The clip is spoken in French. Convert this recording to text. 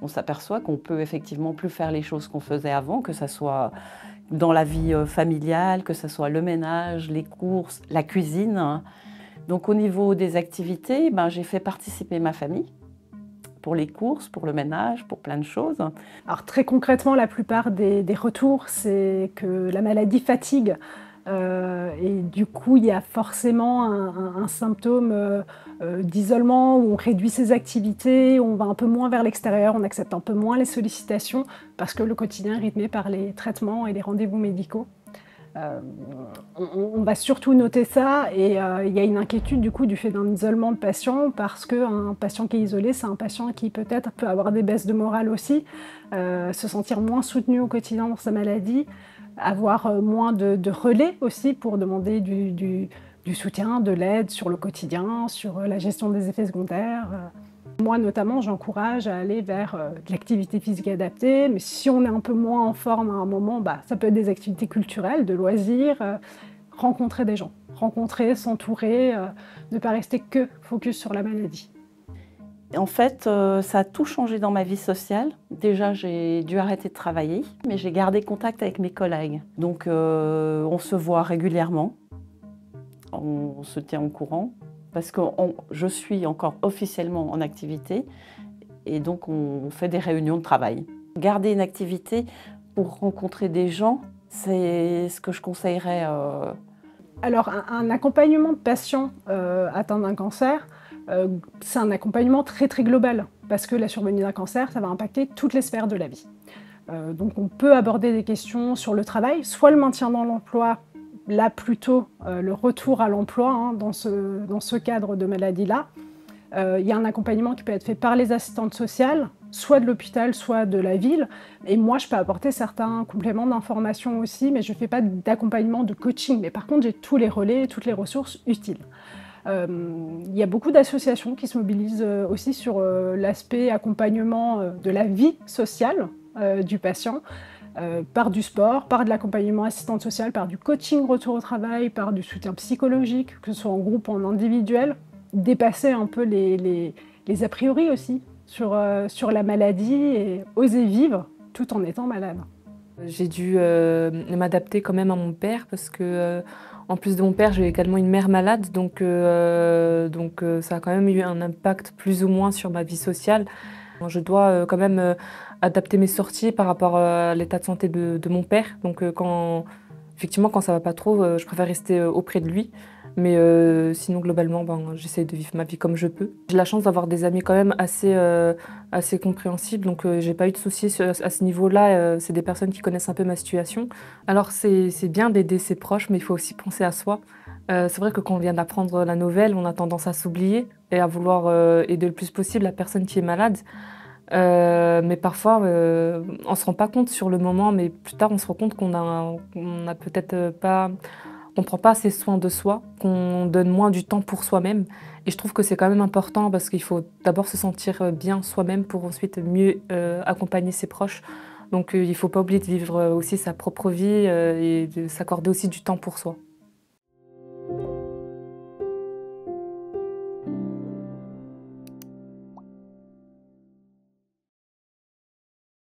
On s'aperçoit qu'on peut effectivement plus faire les choses qu'on faisait avant, que ça soit dans la vie familiale, que ce soit le ménage, les courses, la cuisine. Donc au niveau des activités, j'ai fait participer ma famille pour les courses, pour le ménage, pour plein de choses. Alors très concrètement, la plupart des retours, c'est que la maladie fatigue. Et du coup, il y a forcément un symptôme d'isolement où on réduit ses activités, on va un peu moins vers l'extérieur, on accepte un peu moins les sollicitations parce que le quotidien est rythmé par les traitements et les rendez-vous médicaux. Euh, on va surtout noter ça et il y a une inquiétude du coup du fait d'un isolement de patient parce qu'un patient qui est isolé, c'est un patient qui peut-être peut avoir des baisses de morale aussi, se sentir moins soutenu au quotidien dans sa maladie, avoir moins de relais aussi pour demander du soutien, de l'aide sur le quotidien, sur la gestion des effets secondaires. Moi notamment, j'encourage à aller vers de l'activité physique adaptée, mais si on est un peu moins en forme à un moment, ça peut être des activités culturelles, de loisirs, rencontrer des gens, rencontrer, s'entourer, ne pas rester que focus sur la maladie. En fait, ça a tout changé dans ma vie sociale. Déjà, j'ai dû arrêter de travailler, mais j'ai gardé contact avec mes collègues. Donc, on se voit régulièrement, on se tient au courant, parce que je suis encore officiellement en activité, et donc on fait des réunions de travail. Garder une activité pour rencontrer des gens, c'est ce que je conseillerais. Alors, un accompagnement de patients atteints d'un cancer, c'est un accompagnement très très global, parce que la survenue d'un cancer, ça va impacter toutes les sphères de la vie. Donc on peut aborder des questions sur le travail, soit le maintien dans l'emploi, là plutôt le retour à l'emploi dans ce cadre de maladie-là. Il y a un accompagnement qui peut être fait par les assistantes sociales, soit de l'hôpital, soit de la ville. Et moi, je peux apporter certains compléments d'information aussi, mais je ne fais pas d'accompagnement de coaching. Mais par contre, j'ai tous les relais et toutes les ressources utiles. Il y a beaucoup d'associations qui se mobilisent aussi sur l'aspect accompagnement de la vie sociale du patient, par du sport, par de l'accompagnement assistante sociale, par du coaching retour au travail, par du soutien psychologique, que ce soit en groupe ou en individuel, dépasser un peu les a priori aussi sur la maladie et oser vivre tout en étant malade. J'ai dû m'adapter quand même à mon père parce que, en plus de mon père, j'ai également une mère malade, donc ça a quand même eu un impact plus ou moins sur ma vie sociale. Je dois quand même adapter mes sorties par rapport à l'état de santé de mon père. Donc effectivement, quand ça va pas trop, je préfère rester auprès de lui. Mais sinon, globalement, j'essaie de vivre ma vie comme je peux. J'ai la chance d'avoir des amis quand même assez compréhensibles, donc j'ai pas eu de soucis à ce niveau-là. C'est des personnes qui connaissent un peu ma situation. Alors c'est bien d'aider ses proches, mais il faut aussi penser à soi. C'est vrai que quand on vient d'apprendre la nouvelle, on a tendance à s'oublier et à vouloir aider le plus possible la personne qui est malade. Mais parfois, on se rend pas compte sur le moment, mais plus tard, on se rend compte qu'on a peut-être pas... On ne prend pas assez soin de soi, qu'on donne moins du temps pour soi-même. Et je trouve que c'est quand même important parce qu'il faut d'abord se sentir bien soi-même pour ensuite mieux accompagner ses proches. Donc il ne faut pas oublier de vivre aussi sa propre vie et de s'accorder aussi du temps pour soi.